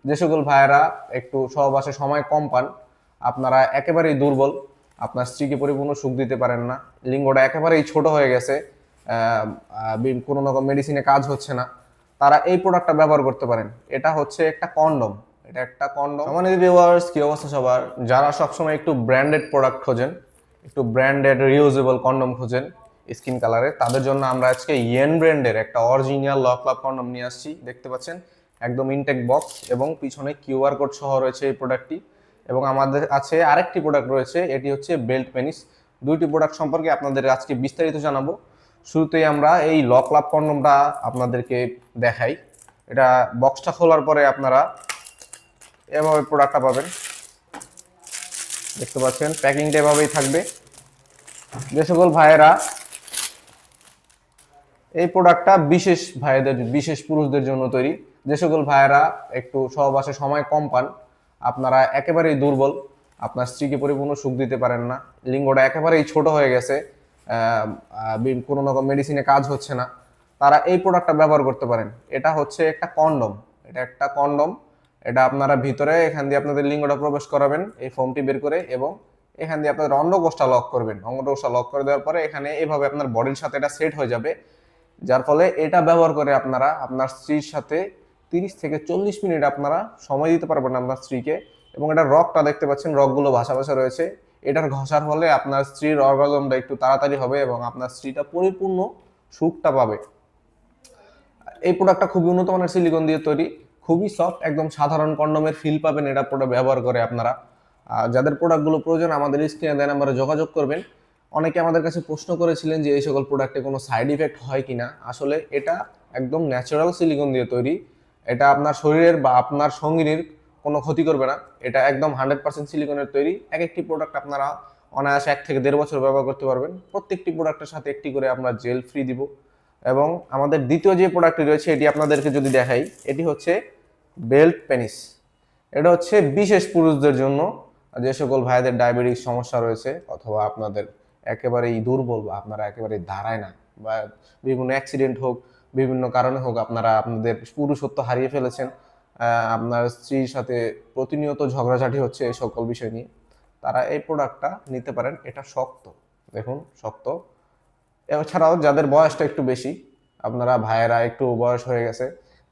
যে সকল ভাইয়েরা একটু সহবাসে সময় কম পান, আপনারা একেবারেই দুর্বল, আপনার স্ত্রীকে পরিপূর্ণ সুখ দিতে পারেন না, লিঙ্গটা একেবারেই ছোট হয়ে গেছে, কোনো রকম মেডিসিনে কাজ হচ্ছে না, তারা এই প্রোডাক্টটা ব্যবহার করতে পারেন। এটা হচ্ছে একটা কন্ডম। এটা একটা কন্ডম। সম্মানিত ভিউয়ার্স, কি অবস্থা সবার? যারা সবসময় একটু ব্র্যান্ডেড প্রোডাক্ট খোঁজেন, একটু ব্র্যান্ডেড রিউজেবল কন্ডম খোঁজেন স্কিন কালারে, তাদের জন্য আমরা আজকে ইয়েন ব্র্যান্ডের একটা অরিজিনাল লক লাভ কন্ডম নিয়ে আসছি। দেখতে পাচ্ছেন একদম ইনটেক বক্স এবং পিছনে কিউআর কোড সহ রয়েছে এই প্রোডাক্টটি। এবং আমাদের আছে আরেকটি প্রোডাক্ট রয়েছে, এটি হচ্ছে বেল্ট পেনিস। দুইটি প্রোডাক্ট সম্পর্কে আপনাদের আজকে বিস্তারিত জানাবো। শুরুতেই আমরা এই লক লাভ কন্ডমটা আপনাদেরকে দেখাই। এটা বক্সটা খোলার পরে আপনারা এভাবে প্রোডাক্টটা পাবেন। দেখতে পাচ্ছেন প্যাকিংটা এভাবেই থাকবে। যে সকল ভাইয়েরা এই প্রোডাক্টটা বিশেষ ভাইদের, বিশেষ পুরুষদের জন্য তৈরি। যে সকল ভাইয়েরা একটু সহবাসে সময় কম পান, আপনারা একেবারেই দুর্বল, আপনার স্ত্রীকে পরিপূর্ণ সুখ দিতে পারেন না, লিঙ্গটা একেবারেই ছোট হয়ে গেছে, কোনো রকম মেডিসিনে কাজ হচ্ছে না, তারা এই প্রোডাক্টটা ব্যবহার করতে পারেন। এটা হচ্ছে একটা কন্ডম। এটা একটা কন্ডম। এটা আপনারা ভিতরে এখান দিয়ে আপনাদের লিঙ্গটা প্রবেশ করাবেন এই ফোমটি বের করে, এবং এখান দিয়ে আপনাদের অন্ডকোষটা লক করবেন। অন্ডকোষটা লক করে দেওয়ার পরে এখানে এভাবে আপনার বডির সাথে এটা সেট হয়ে যাবে, যার ফলে এটা ব্যবহার করে আপনারা আপনার স্ত্রীর সাথে 30 থেকে 40 মিনিট আপনারা সময় দিতে পারবেন আপনার স্ত্রীকে। এবং এটা রকটা দেখতে পাচ্ছেন, রকগুলো ভাসা ভাসা রয়েছে। এটার ঘষার ফলে আপনার স্ত্রীর অর্গাজমটা একটু তাড়াতাড়ি হবে এবং আপনার স্ত্রীটা পরিপূর্ণ সুখটা পাবে। এই প্রোডাক্টটা খুবই উন্নত মানের সিলিকন দিয়ে তৈরি, খুবই সফট, একদম সাধারণ কন্ডমের ফিল পাবেন এটা প্রোডাক্ট ব্যবহার করে আপনারা। যাদের প্রোডাক্টগুলো প্রয়োজন আমাদের স্ক্রিনে দেন নাম্বারে যোগাযোগ করবেন। অনেকে আমাদের কাছে প্রশ্ন করেছিলেন যে এই সকল প্রোডাক্টে কোনো সাইড ইফেক্ট হয় কিনা। আসলে এটা একদম ন্যাচারাল সিলিকন দিয়ে তৈরি। এটা আপনার শরীরের বা আপনার সঙ্গিনীর কোনো ক্ষতি করবে না। এটা একদম 100% সিলিকনের তৈরি। এক একটি প্রোডাক্ট আপনারা অনায়াসে 1 থেকে 1.5 বছর ব্যবহার করতে পারবেন। প্রত্যেকটি প্রোডাক্টের সাথে একটি করে আমরা জেল ফ্রি দিব। এবং আমাদের দ্বিতীয় যে প্রোডাক্টটি রয়েছে এটি আপনাদেরকে যদি দেখাই, এটি হচ্ছে বেল্ট পেনিস। এটা হচ্ছে বিশেষ পুরুষদের জন্য, যে সকল ভাইদের ডায়াবেটিস সমস্যা রয়েছে, অথবা আপনাদের একেবারেই দুর্বল, বা আপনারা একেবারেই দাঁড়ায় না, বা বিভিন্ন অ্যাক্সিডেন্ট হোক, বিভিন্ন কারণে হোক আপনারা আপনাদের পুরুষত্ব হারিয়ে ফেলেছেন, আপনার স্ত্রীর সাথে প্রতিনিয়ত ঝগড়াঝাটি হচ্ছে এই সকল বিষয় নিয়ে, তারা এই প্রোডাক্টটা নিতে পারেন। এটা শক্ত, দেখুন শক্ত। এছাড়াও যাদের বয়সটা একটু বেশি, আপনারা ভাইয়েরা একটু বয়স হয়ে গেছে,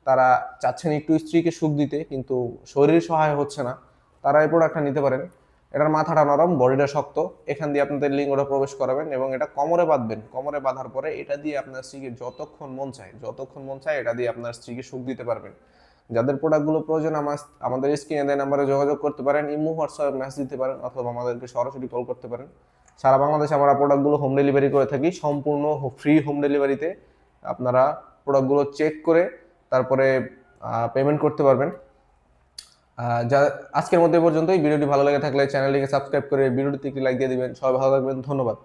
তারা চাচ্ছেন একটু স্ত্রীকে সুখ দিতে কিন্তু শরীর সহায় হচ্ছে না, তারা এই প্রোডাক্টটা নিতে পারেন। এটার মাথাটা নরম, বডিটা শক্ত। এখান দিয়ে আপনাদের লিঙ্গটা প্রবেশ করাবেন এবং এটা কোমরে বাঁধবেন। কোমরে বাঁধার পরে এটা দিয়ে আপনার স্ত্রীকে যতক্ষণ মন চায় এটা দিয়ে আপনার স্ত্রীকে সুখ দিতে পারবেন। যাদের প্রোডাক্টগুলো প্রয়োজন আমাদের স্ক্রিনে দেওয়া নাম্বারে যোগাযোগ করতে পারেন, ইমো হোয়াটসঅ্যাপ মেসেজ দিতে পারেন, অথবা আমাদেরকে সরাসরি কল করতে পারেন। সারা বাংলাদেশে আমরা প্রোডাক্টগুলো হোম ডেলিভারি করে থাকি, সম্পূর্ণ ফ্রি হোম ডেলিভারিতে। আপনারা প্রোডাক্টগুলো চেক করে তারপরে পেমেন্ট করতে পারবেন। যা আজকের মধ্যে পর্যন্তই। ভিডিওটি ভালো লেগে থাকলে চ্যানেলটিকে সাবস্ক্রাইব করে ভিডিওটিতে একটি লাইক দিয়ে দিবেন। সবাই ভালো থাকবেন, ধন্যবাদ।